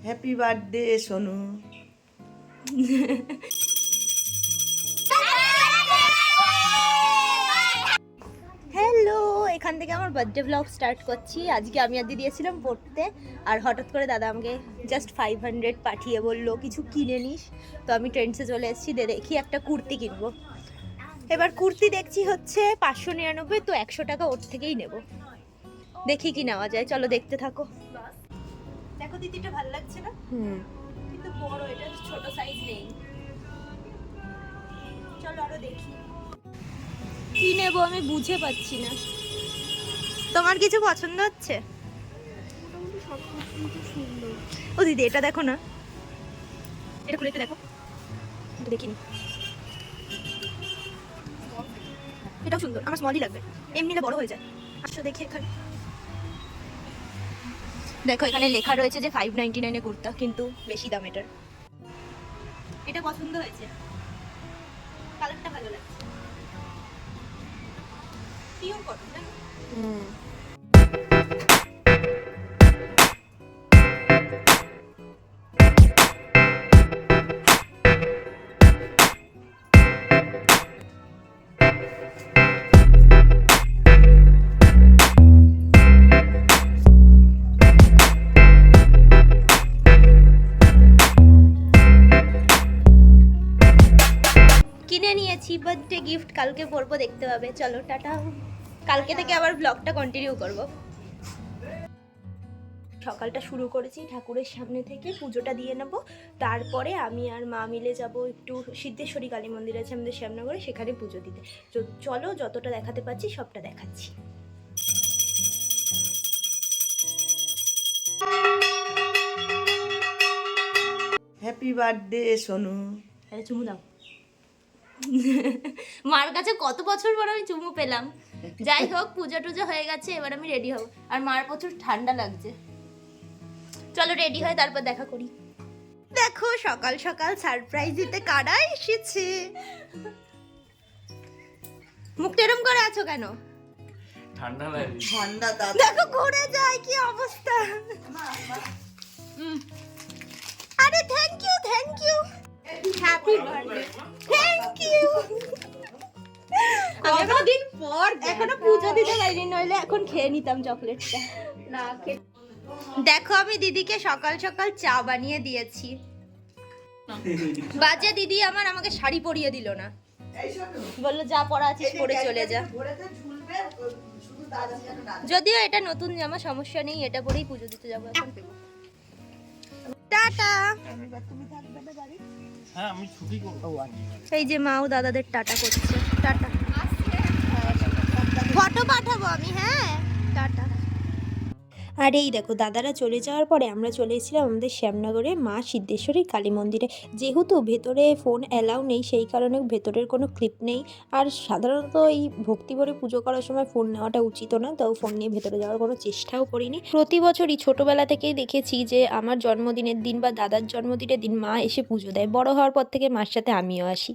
Happy birthday Sonu. Hello, এখান থেকে আমার বার্থডে ব্লগ স্টার্ট করছি। আজকে আমি আর দিদি দিয়েছিলাম পড়তে, আর হঠাৎ করে দাদা আমাকে জাস্ট 500 পাঠিয়ে বললো কিছু কিনে নিস। তো আমি ট্রেন্ডসে চলে এসেছি, দেখি একটা কুর্তি কিনবো। এবার কুর্তি দেখছি হচ্ছে 599, তো 100 টাকা ওর থেকেই নেব। দেখি কি নেওয়া যায়, চলো দেখতে থাকো। দেখো দিদিটা ভালো লাগছে না? কিন্তু বড়, এটা ছোট সাইজ নেই। চলো আরো দেখি কি নেবো, আমি বুঝে পাচ্ছি না। তোমার কিছু পছন্দ হচ্ছে? ও দিদি এটা দেখো না, এটা খুলে একটু দেখো, এটা দেখিনি। এটাও সুন্দর, আমার স্মলই লাগবে, এমনি বড় হয়ে যায়। আসো দেখি এখানে, দেখো এখানে লেখা রয়েছে যে 599 কুর্তা, কিন্তু বেশি দাম এটার। এটা পছন্দ হয়েছে, কালারটা ভালো লাগছে, পিওর কটন না? কিনে নিয়েছি বার্থডে গিফট, কালকে পরবো, দেখতে পাবে। চলো টাটা, কালকে থেকে আবার ব্লগটা কন্টিনিউ করব। সকালটা শুরু করেছি ঠাকুরের সামনে থেকে, পুজোটা দিয়ে নেব। তারপরে আমি আর মা মিলে যাব একটু সিদ্ধেশ্বরী কালী মন্দির আছে আমাদের শ্যামনগরে, সেখানে পুজো দিতে। চলো যতটা দেখাতে পাচ্ছি সবটা দেখাচ্ছি। Happy birthday Sonu. আরে চুমু দাও। মার কাছে কত বছর পর আমি চুমু পেলাম। যাই হোক, পুজো টুজো হয়ে গেছে, এবার আমি রেডি হব। আর মার প্রচুর ঠান্ডা লাগছে। চলো রেডি হয়ে তারপর দেখা করি। দেখো সকাল সকাল সারপ্রাইজ দিতে কারা এসেছে। মুখটা এরম করে আছো কেন? ঠান্ডা লাগে। ঠান্ডা দাদা। দেখো ঘুরে যায় কি অবস্থা। আরে thank you, thank you, happy birthday, thank you. দিন পর এখনো পুজো দিতে যাইনি, নইলে এখন খেয়ে নিতাম চকলেটটা। না দেখো, আমি দিদিকে সকাল সকাল চা বানিয়ে দিয়েছি। বাজে দিদি আমাকে শাড়ি পরিয়ে দিল না, বললো যা পরা আছিস পরে চলে যা। যদিও এটা নতুন জামা, সমস্যা নেই, এটা পরেই পুজো দিতে যাবো এখন। টাটা। হ্যাঁ আমি ছুটি করব। এই যে মাও দাদাদের টাটা করছে, টাটা। ফটো পাঠাবো আমি, হ্যাঁ টাটা। আর এই দেখো দাদারা চলে যাওয়ার পরে আমরা চলে এসেছিলাম আমাদের শ্যামনগরে মা সিদ্ধেশ্বরী কালী মন্দিরে। যেহেতু ভেতরে ফোন অ্যালাউ নেই, সেই কারণে ভেতরের কোনো ক্লিপ নেই। আর সাধারণত এই ভক্তিভরে পুজো করার সময় ফোন নেওয়াটা উচিত না, তাও ফোন নিয়ে ভেতরে যাওয়ার কোনো চেষ্টাও করিনি। প্রতি বছরই ছোটোবেলা থেকেই দেখেছি যে আমার জন্মদিনের দিন বা দাদার জন্মদিনের দিন মা এসে পুজো দেয়। বড় হওয়ার পর থেকে মার সাথে আমিও আসি।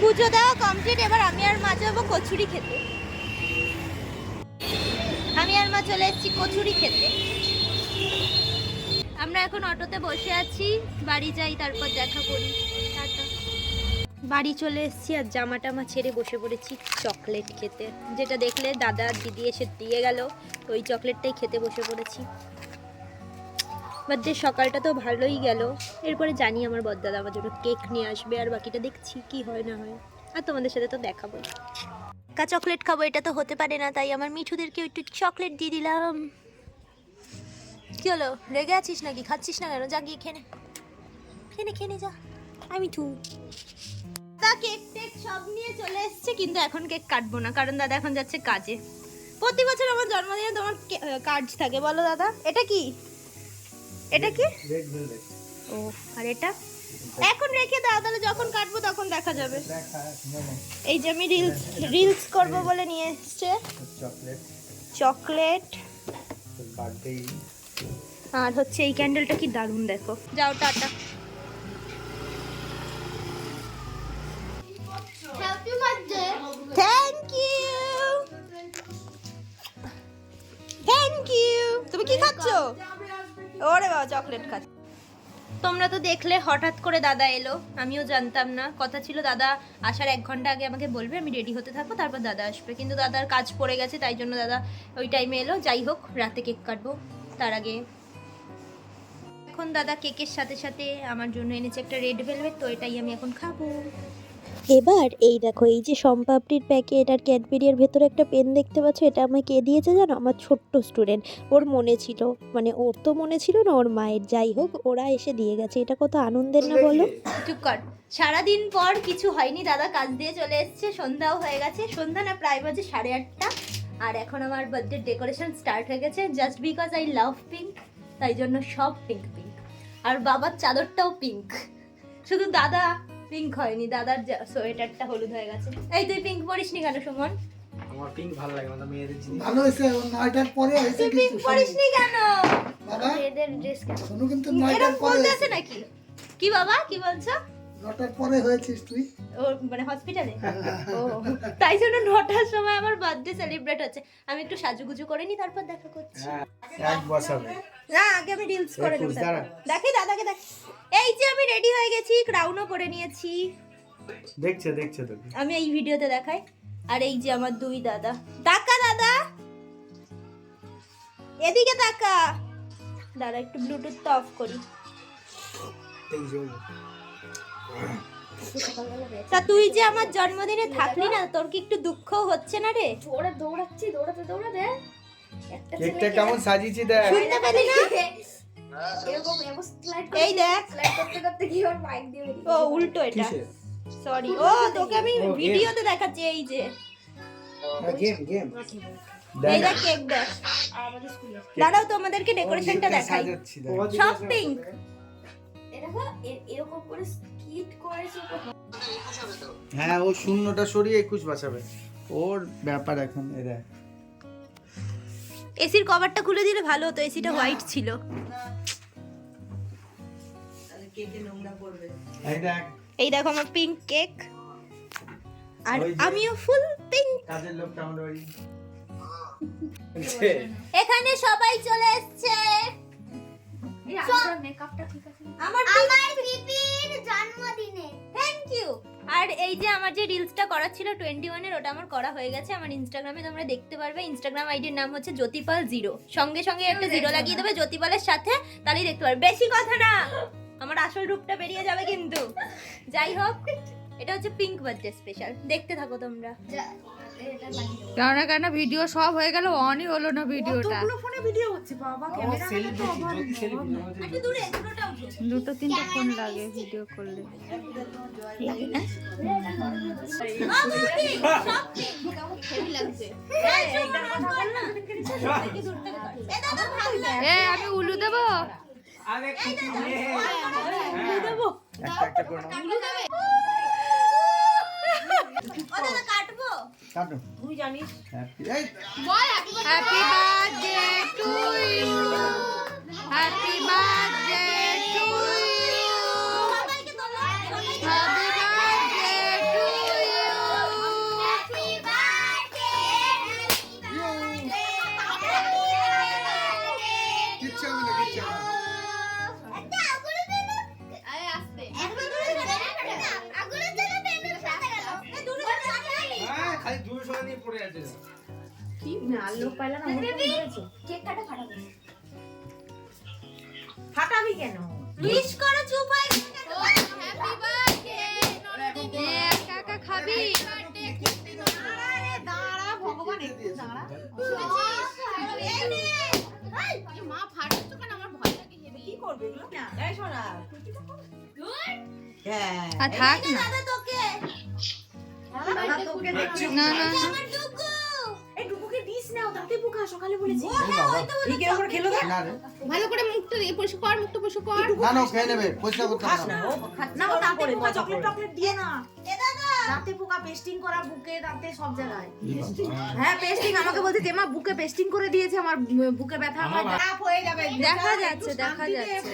পুজো দেওয়া কমপ্লিট, এবার আমি আর মা যাবো কচুরি খেতে। আমি আর মা চলে এসেছি কচুরি খেতে। আমরা এখন অটোতে বসে আছি, বাড়ি যাই তারপর দেখা করি। টাটা। বাড়ি চলে এসেছি আর জামা টামা ছেড়ে বসে পড়েছি চকলেট খেতে। যেটা দেখলে দাদা দিদি এসে দিয়ে গেল, তো ওই চকলেটটাই খেতে বসে পড়েছি। বার্থডে সকালটা তো ভালোই গেল। এরপরে জানি আমার বড়দাদা আমার জন্য কেক নিয়ে আসবে, আর বাকিটা দেখছি কি হয় না হয়। আর তোমাদের সাথে তো দেখাবো। চকলেট খাবো এটা তো হতে পারে না, তাই আমার মিঠুদেরকে একটু চকলেট দিয়ে দিলাম। কি হলো, রেগে আছিস নাকি? খাচ্ছিস না কেন? যা গিয়ে খেনে খেনে খেনে যা। আমি মিঠু তা কেক টেক সব নিয়ে চলে এসছে, কিন্তু এখন কেক কাটবো না, কারণ দাদা এখন যাচ্ছে কাজে। প্রতি বছর আমার জন্মদিনে তোমার কাজ থাকে, বলো দাদা। এটা কি, এটা কি? Red velvet. ও, আর এটা এখন রেখে দাও, তাহলে যখন কাটবো তখন দেখা যাবে। এই যে আমি রিলস করব বলে নিয়ে এসছে চকলেট। বার্থডে। আর হচ্ছে এই ক্যান্ডেলটা কি দারুণ, দেখো। যাও tata. Happy birthday. Thank you, thank you. তুমি কি খাচ্ছো? ওরে বাবা চকলেট খাচ্ছে। তোমরা তো দেখলে হঠাৎ করে দাদা এলো, আমিও জানতাম না। কথা ছিল দাদা আসার 1 ঘন্টা আগে আমাকে বলবে, আমি রেডি হতে থাকবো, তারপর দাদা আসবে। কিন্তু দাদার কাজ পড়ে গেছে, তাই জন্য দাদা ওই টাইমে এলো। যাই হোক, রাতে কেক কাটবো, তার আগে এখন দাদা কেকের সাথে সাথে আমার জন্য এনেছে একটা রেড ভেলভেট, তো এটাই আমি এখন খাবো। এবার এই দেখো, এই যে সম্পাপড়ির প্যাকেট আর ক্যাডবেরিয়ার ভেতরে একটা পেন দেখতে পাচ্ছ, এটা আমাকে কে দিয়েছে জানো? আমার ছোট্ট স্টুডেন্ট। ওর মনে ছিল, মানে ওর তো মনে ছিল না, ওর মায়ের। যাই হোক, ওরা এসে দিয়ে গেছে। এটা কত আনন্দের না বলো? চুপ কর। সারাদিন পর কিছু হয়নি, দাদা কাজ দিয়ে চলে এসেছে, সন্ধ্যাও হয়ে গেছে। সন্ধ্যা না, প্রায় বাজে 8:30। আর এখন আমার বার্থডে ডেকোরেশন স্টার্ট হয়ে গেছে। Just because I love pink, তাই জন্য সব পিঙ্ক পিঙ্ক। আর বাবার চাদরটাও পিঙ্ক। শুধু দাদা পিঙ্ক হয়নি, দাদার সোয়েটারটা হলুদ হয়ে গেছে। এই তুই পিঙ্ক পরিসনি কেন সুমন? আমার পিঙ্ক ভালো লাগে না, মেয়েদের জিনিস। ভালো হয়েছে, ও 9টার পরে হয়েছে। তুই পিঙ্ক পরিসনি কেন? বাবা এদের ড্রেস কেন শোনো, কিন্তু 9টার এরকম পরে বলতে হয়েছে। আছে নাকি? কি বাবা কি বলছো? 9টার পরে হয়েছিস তুই। ও মানে হসপিটালে? ও তাই জন্য 9টার সময় আমার বার্থডে সেলিব্রেট হচ্ছে। আমি একটু সাজুগুজু করে নি, তারপর দেখা করছি। এক বসাবে। না, আগে আমি রিলস করে নেব। দাঁড়া। দেখি দাদাকে দেখ। এই যে আমি রেডি হয়ে গেছি, ক্রাউনও পরে নিয়েছি। দেখছে তোকে। আমি এই ভিডিওতে দেখাই। আর এই যে আমার 2 দাদা। তাকা দাদা, এদিকে তাকা। দাঁড়া, একটু ব্লুটুথটা অফ করি। তা তুই যে আমার জন্মদিনে থাকলি না, তোর কি একটু দুঃখ হচ্ছে না রে? দৌড়াতে কেকটা কেমন সাজিয়েছি দেখ। শুনতে পেলি না? এরকম স্লাইড এই দেখ, করতে কি ওর বাইক দিয়ে বেরিয়ে ও উল্টো এটা। সরি, ও তোকে আমি ভিডিওতে দেখাচ্ছি। এই যে গেম এই দেখ কেক দেখ। দাঁড়াও, তোমাদেরকে ডেকোরেশনটা দেখাই। সাজাচ্ছি দেখ। সব পিঙ্ক। দেখো এরকম করে স্কিট করেছে। হ্যাঁ, ও শূন্যটা সরিয়ে 21 বসাবে। ওর ব্যাপার এখন। এ দেখ, এসির কভারটা খুলে দিলে ভালো হতো, এসিটা হোয়াইট ছিল। তাহলে কেটে নোংরা করবে। এই দেখ এই দেখো আমার পিঙ্ক কেক, আর ওই যে- আমিও ফুল পিঙ্ক। কাজের লোকটা আমাদের বাড়ি। এখানে সবাই চলে এসেছে। এই আপনার মেকআপটা ঠিক আছে? আমার পিপির জন্মদিনে থ্যাংক ইউ। আর এই যে আমার যে রিলসটা করা ছিল 21 এর, ওটা আমার করা হয়ে গেছে। আমার ইনস্টাগ্রামে তোমরা দেখতে পারবে। ইনস্টাগ্রাম আইডির নাম হচ্ছে জ্যোতিপাল 0। সঙ্গে সঙ্গে একটা 0 লাগিয়ে দেবে জ্যোতিপালের সাথে, তাহলেই দেখতে পারবে। বেশি কথা না, আমার আসল রূপটা বেরিয়ে যাবে কিন্তু। যাই হোক, এটা হচ্ছে পিঙ্ক বার্থডে স্পেশাল। দেখতে থাকো তোমরা। কেন ভিডিও সব হয়ে গেল, অনই হলো না ভিডিওটা। একটু দূরে, দুটোটা উঠো। 2-3টা ফোন লাগে ভিডিও করলে। এ আমি উলু দেবো। একটা করে নাও। কাটবো। কাটো। তুই জানিস Happy- এই, happy birthday to you, happy birthday to you, সবাইকে তোলো। Happy birthday to you. কিচ্ছু হবে না, কিচ্ছু হবে না। হ্যাঁ, খালি দূরে সরে নিয়ে পড়ে আছে। উইশ করো, চুপ হয়ে একা একা খাবি? হ্যাঁ আর থাক না। দাদা তোকে। না না না। আমার টুকু। কিরকম করে খেলো না? না রে। ভালো করে মুখটা দিয়ে পরিষ্কার কর, মুখটা পরিষ্কার কর। না, না, ও খেয়ে নেবে। পয়সা করতে হবে না। না ও তারপরে চকলেট টকলেট দিয়ে না। এ দাদা দাঁতে পোকা পেস্টিং করা বুকে দাঁতে সব জায়গায় হ্যাঁ পেস্টিং আমাকে বলছে যে মা বুকে পেস্টিং করে দিয়েছে আমার বুকে ব্যথা আমার চাপ হয়ে যাবে দেখা যাচ্ছে দেখা যাচ্ছে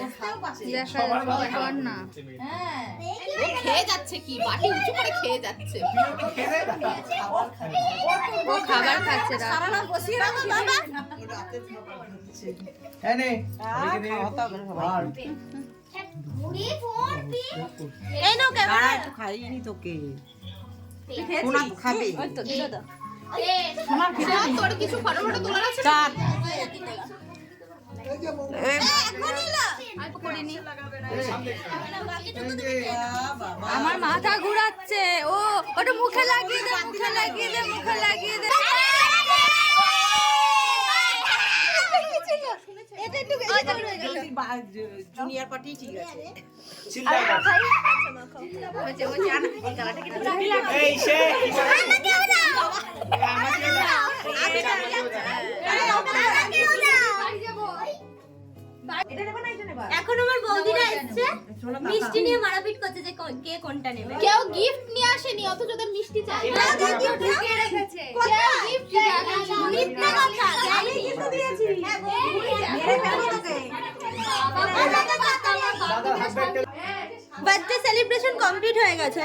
দেখা যাচ্ছে কর না হ্যাঁ খেয়ে যাচ্ছে কি বাটি উঁচু করে খেয়ে যাচ্ছে ও খাবার খাচ্ছে রাত। সারা রাত বসিয়ে রাখো বাবা হ্যাঁ নে এই নাও ক্যামেরা একটু খাইনি তোকে ওই তো দিলো তো তোর কিছু ফটো ফটো তোলার আছে এই যে মোমো। আমার মাথা ঘুরাচ্ছে ও ওটা মুখে লাগিয়ে দে মুখে লাগিয়ে দে মুখে লাগিয়ে দে এটা একটু বেশি করে হয়ে গেল জুনিয়র পার্টি ঠিক আছে এই সে এখন আমার বৌদিরা এসেছে মিষ্টি নিয়ে মারাপিট করছে যে কে কোনটা নেবে কেউ গিফট নিয়ে আসেনি অথচ ওদের মিষ্টি চাই ঢুকিয়ে রেখেছে মিথ্যা কথা আমি কিন্তু দিয়েছি বার্থডে সেলিব্রেশন কমপ্লিট হয়ে গেছে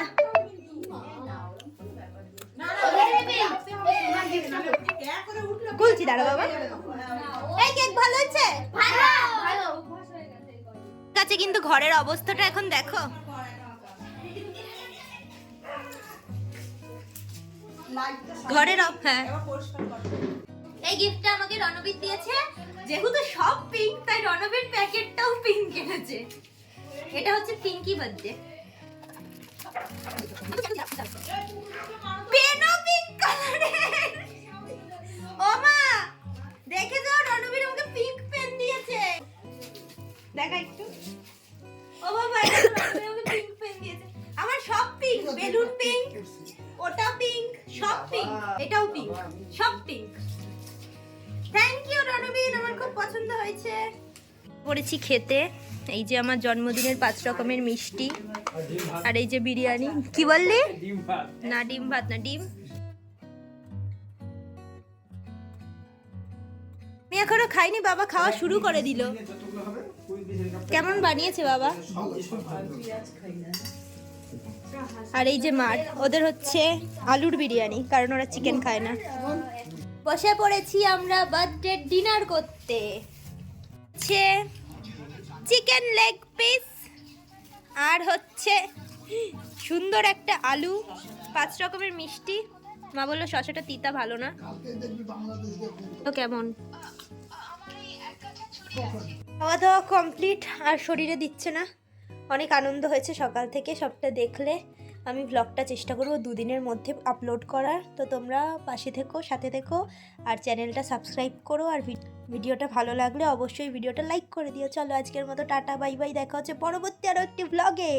খুলছি দাঁড়া বাবা এই কেক ভালো হচ্ছে কাছে কিন্তু ঘরের অবস্থাটা এখন দেখো ঘরের হ্যাঁ এই গিফটটা আমাকে রণবীর দিয়েছে যেহেতু সব পিঙ্ক তাই রণবীর প্যাকেটটাও পিঙ্ক এনেছে এটা হচ্ছে পিঙ্কি বার্থডে পেনও পিঙ্ক কালারের ও মা দেখে যাও রণবীর আমাকে পিঙ্ক পেন দিয়েছে দেখা একটু ও বাবা এটা রণবীর আমাকে পিঙ্ক পেন দিয়েছে আমার সব পিঙ্ক বেলুন পিঙ্ক ওটা পিঙ্ক সব পিঙ্ক এটাও পিঙ্ক সব পিঙ্ক থ্যাংক ইউ রণবীর আমার খুব পছন্দ হয়েছে পড়েছি খেতে এই যে আমার জন্মদিনের 5 রকমের মিষ্টি আর এই যে বিরিয়ানি কি বললি না ডিম ভাত না ডিম আমি এখনো খাইনি বাবা খাওয়া শুরু করে দিল কেমন বানিয়েছে বাবা আর এই যে মার ওদের হচ্ছে আলুর বিরিয়ানি কারণ ওরা চিকেন খায় না বসে পড়েছি আমরা বার্থডে ডিনার করতে হচ্ছে চিকেন লেগ পিস আর হচ্ছে সুন্দর একটা আলু 5 রকমের মিষ্টি মা বললো শসাটা তিতা ভালো না তো কেমন খাওয়া দাওয়া কমপ্লিট আর শরীরে দিচ্ছে না অনেক আনন্দ হয়েছে সকাল থেকে সবটা দেখলে আমি ব্লগটা চেষ্টা করব 2 দিনের মধ্যে আপলোড করার তো তোমরা পাশে থেকো সাথে থেকো আর চ্যানেলটা সাবস্ক্রাইব করো আর ভিডিওটা ভালো লাগলে অবশ্যই ভিডিওটা লাইক করে দিও চলো আজকের মতো টাটা বাই বাই দেখা হচ্ছে পরবর্তী আরও একটি ব্লগে।